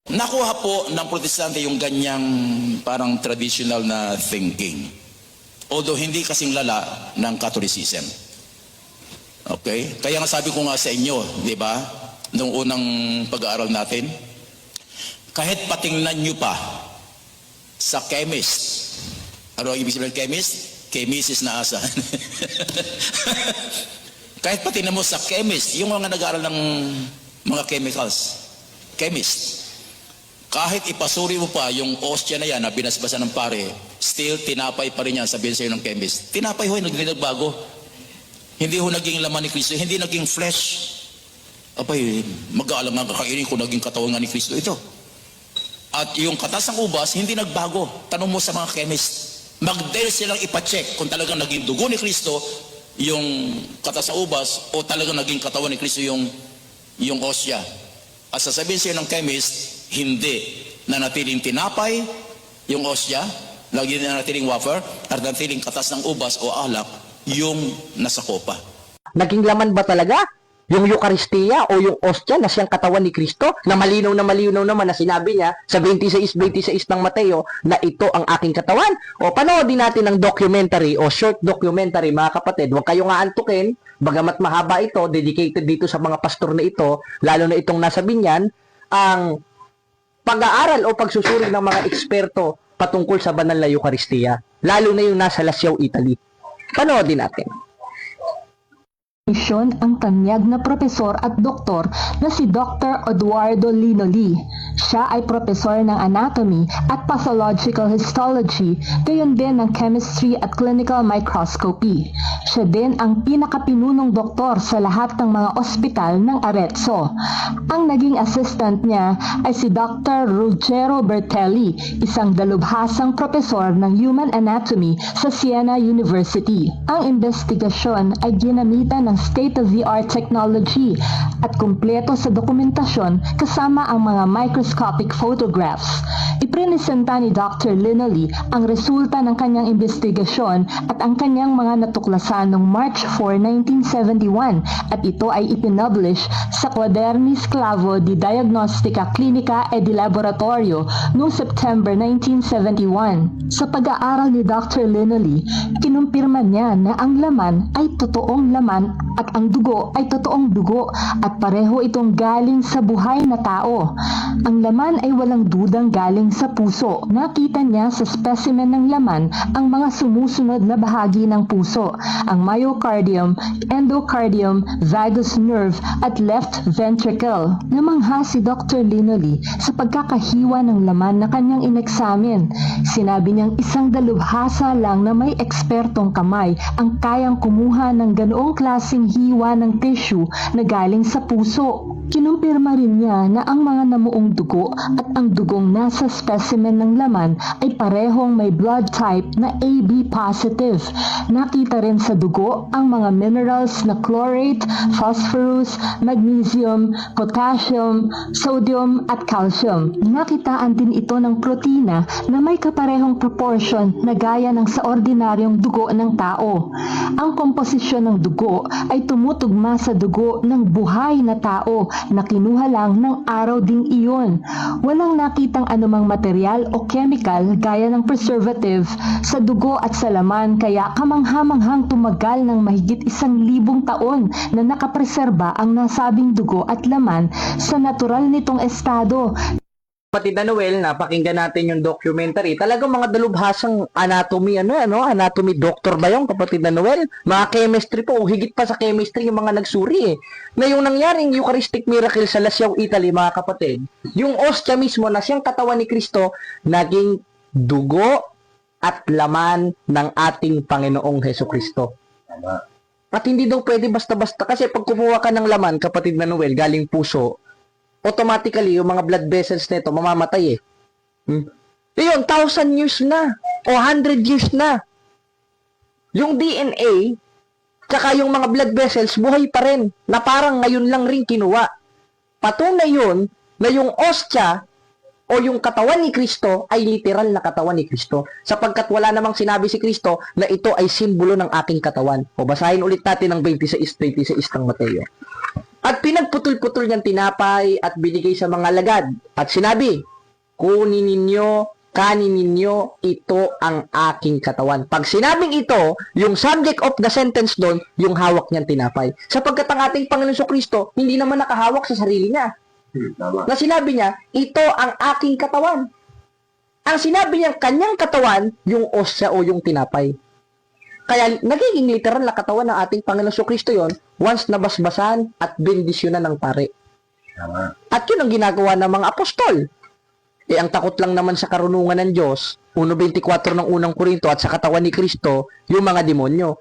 Nakuha po ng protestante yung ganyang parang traditional na thinking. Although hindi kasing lala ng Catholicism. Okay? Kaya nga sabi ko nga sa inyo, di ba? Noong unang pag-aaral natin, kahit patingnan nyo pa sa chemist. Ano ang ibig sabihin ng chemist? Chemist na asa. Kahit patingnan mo sa chemist, yung mga nag-aaral ng mga chemicals. Chemist. Kahit ipasuri mo pa yung ostya na yan na binasbasan ng pare, still tinapay pa rin yan, sabihin sa'yo ng chemist. Tinapay ho, hindi nagbago. Hindi ho naging laman ni Kristo, hindi naging flesh. Abay, mag-aalam nga kakainin kung naging katawan nga ni Kristo ito. At yung katas ng ubas, hindi nagbago. Tanong mo sa mga chemist. Mag-dare silang ipacheck kung talagang naging dugo ni Kristo yung katas ng ubas o talagang naging katawan ni Kristo yung ostya. At sasabihin sa'yo ng chemist, hindi na natiling tinapay yung ostya, lagi na natiling wafer, at natiling katas ng ubas o alak yung nasa kopa. Naging laman ba talaga yung Eucharistia o yung ostya na siyang katawan ni Kristo, na malinaw naman na sinabi niya sa 26:26 ng Mateo na ito ang aking katawan? O panoodin natin ang documentary o short documentary, mga kapatid. Huwag kayong aantukin, bagamat mahaba ito, dedicated dito sa mga pastor na ito, lalo na itong nasa Binyan, ang pag-aaral o pagsusuri ng mga eksperto patungkol sa banal na Eucharistia, lalo na yung nasa Lascaux, Italy. Panoodin natin. Ang tanyag na propesor at doktor na si Dr. Eduardo Linoli. Siya ay propesor ng anatomy at pathological histology, gayon din ng chemistry at clinical microscopy. Siya din ang pinakapinunong doktor sa lahat ng mga ospital ng Arezzo. Ang naging assistant niya ay si Dr. Ruggero Bertelli, isang dalubhasang propesor ng human anatomy sa Siena University. Ang investigasyon ay ginamitan ng state-of-the-art technology at kumpleto sa dokumentasyon kasama ang mga microscopic photographs. Iprinesenta ni Dr. Linoli ang resulta ng kanyang investigasyon at ang kanyang mga natuklasan noong March 4, 1971 at ito ay ipinublish sa Quadernis Clavo di Diagnostica Clinica e di Laboratorio noong September 1971. Sa pag-aaral ni Dr. Linoli, kinumpirma niya na ang laman ay totoong laman at ang dugo ay totoong dugo at pareho itong galing sa buhay na tao. Ang laman ay walang dudang galing sa puso. Nakita niya sa specimen ng laman ang mga sumusunod na bahagi ng puso, ang myocardium, endocardium, vagus nerve at left ventricle. Namangha si Dr. Linoli sa pagkakahiwa ng laman na kanyang ineksamin. Sinabi niyang isang dalubhasa lang na may ekspertong kamay ang kayang kumuha ng ganoong klaseng hiwa ng tissue na galing sa puso. Kinumpirma rin niya na ang mga namuong dugo at ang dugong nasa specimen ng laman ay parehong may blood type na AB positive. Nakita rin sa dugo ang mga minerals na chlorate, phosphorus, magnesium, potassium, sodium at calcium. Nakitaan din ito ng protina na may kaparehong proportion na gaya ng sa ordinaryong dugo ng tao. Ang komposisyon ng dugo ay tumutugma sa dugo ng buhay na tao na kinuha lang ng araw ding iyon. Walang nakitang anumang material o chemical gaya ng preservative sa dugo at sa laman, kaya kamangha-manghang tumagal ng mahigit 1,000 taon na nakapreserba ang nasabing dugo at laman sa natural nitong estado. Kapatid na Noel, napakinggan natin yung documentary. Talagang mga dalubhasang anatomy, anatomy doctor ba yung kapatid na Noel? Mga chemistry po, o higit pa sa chemistry yung mga nagsuri Na yung nangyaring Eucharistic miracle sa Lascaux, Italy, mga kapatid, yung ostya mismo na siyang katawan ni Kristo, naging dugo at laman ng ating Panginoong Hesukristo. At hindi daw pwede basta-basta, kasi pag kumuha ka ng laman, kapatid na Noel, galing puso, automatically, yung mga blood vessels nito mamamatay eh. Yun, 1,000 years na o 100 years na. Yung DNA, tsaka yung mga blood vessels, buhay pa rin, na parang ngayon lang rin kinuha. Patunay yun na yung ostya o yung katawan ni Kristo ay literal na katawan ni Kristo. Sapagkat wala namang sinabi si Kristo na ito ay simbolo ng aking katawan. O basahin ulit natin ang 26:26 ng Mateo. At pinagputol-putol niyang tinapay at binigay sa mga alagad. At sinabi, kunin ninyo, kanin ninyo, ito ang aking katawan. Pag sinabing ito, yung subject of the sentence doon, yung hawak niyang tinapay. Sapagkat ang ating Panginoon Kristo, hindi naman nakahawak sa sarili niya. Tama. Na sinabi niya, ito ang aking katawan. Ang sinabi niyang kanyang katawan, yung osya o yung tinapay. Kaya nagiging literal na katawan ng ating Panginoon Kristo yon once nabasbasan at bendisyonan ng pare. Tama. At yun ang ginagawa ng mga apostol. Ang takot lang naman sa karunungan ng Diyos, 1.24 ng unang Korinto at sa katawan ni Kristo, yung mga demonyo.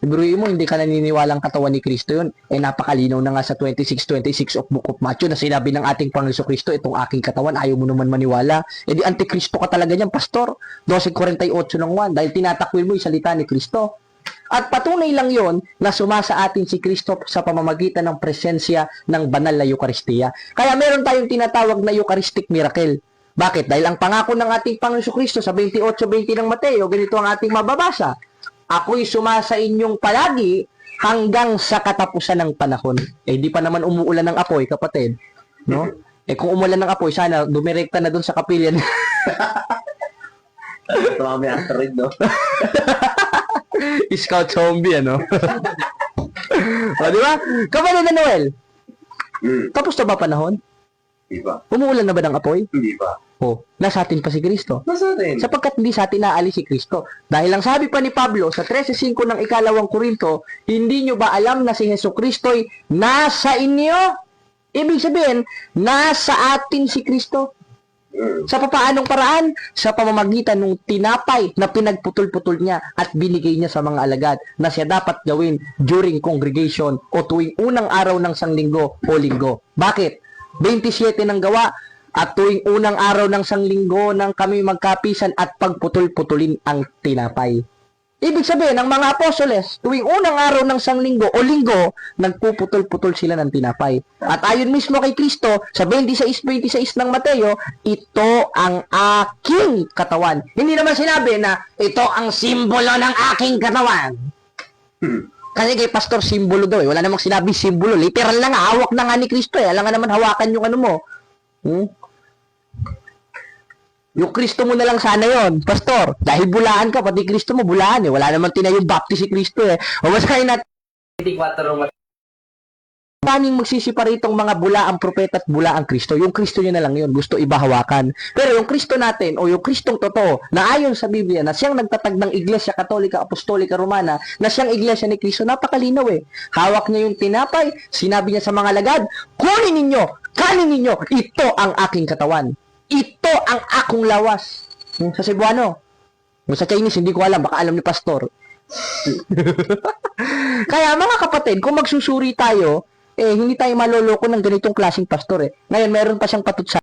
Ibruin mo, hindi ka naniniwalang katawan ni Kristo yun. Napakalinaw na nga sa 26:26 of Book of Matthew na sinabi ng ating Panginoon Kristo, itong aking katawan, ayaw mo naman maniwala. Di antikristo ka talaga niyan, pastor. 12:48 ng 1, dahil tinatakwil mo yung salita ni Kristo. At patunay lang yon na sumasa atin si Kristo sa pamamagitan ng presensya ng banal na Eucharistia. Kaya meron tayong tinatawag na Eucharistic miracle. Bakit? Dahil ang pangako ng ating Panginoon Kristo sa 28:20 ng Mateo, ganito ang ating mababasa. Ako'y sumasa inyong palagi hanggang sa katapusan ng panahon. Di pa naman umuulan ng apoy, kapatid. No? Kung umulan ng apoy, sana dumirekta na dun sa kapilya. Ito mga may asteroid, no? Scout zombie, ano? O, di ba? Kapatid na Noel, tapos na ba panahon? Hindi pa. Umuulan na ba ng apoy? Hindi pa. Nasa atin pa si Kristo. Nasa atin. Sapagkat hindi sa atin naalis si Kristo. Dahil ang sabi pa ni Pablo sa 13:5 ng ikalawang Korinto, hindi nyo ba alam na si Hesus Kristo'y nasa inyo? Ibig sabihin, nasa atin si Kristo. Sa papaanong paraan? Sa pamamagitan ng tinapay na pinagputol-putol niya at binigay niya sa mga alagad na siya dapat gawin during congregation o tuwing unang araw ng sanglinggo o linggo. Bakit? 27 ng gawa at tuwing unang araw ng sanglinggo nang kami magkapisan at pagputol-putulin ang tinapay. Ibig sabihin, ang mga apostoles, tuwing unang araw ng sanglinggo o linggo, nagpuputol-putol sila ng tinapay. At ayon mismo kay Kristo, sa 26:26 ng Mateo, ito ang aking katawan. Hindi naman sinabi na ito ang simbolo ng aking katawan. Kasi kay Pastor, simbolo daw eh. Wala namang sinabi simbolo. Literal na nga, hawak na nga ni Kristo eh. Alam nga naman hawakan yung ano mo. Yung Kristo mo na lang sana yon, Pastor. Dahil bulaan ka, pati Kristo mo bulaan eh. Wala namang tinayong baptist si Kristo eh. O basahin natin. 24 Maraming magsisipare itong mga bulaang propeta at bulaang Kristo. Yung Kristo nyo na lang yun. Gusto ibahawakan. Pero yung Kristo natin, o yung Kristong totoo, na ayon sa Biblia, na siyang nagtatag ng Iglesia Katolika, Apostolika, Romana, na siyang Iglesia ni Kristo, napakalinaw eh. Hawak niya yung tinapay, sinabi niya sa mga lagad, kunin ninyo, kanin ninyo, ito ang aking katawan. Ito ang akong lawas. Sa Cebuano. Sa Chinese, hindi ko alam, baka alam ni Pastor. Kaya mga kapatid, kung magsusuri tayo, hindi tayo maloloko ng ganitong klaseng pastor eh. Ngayon, meron pa siyang patutsa.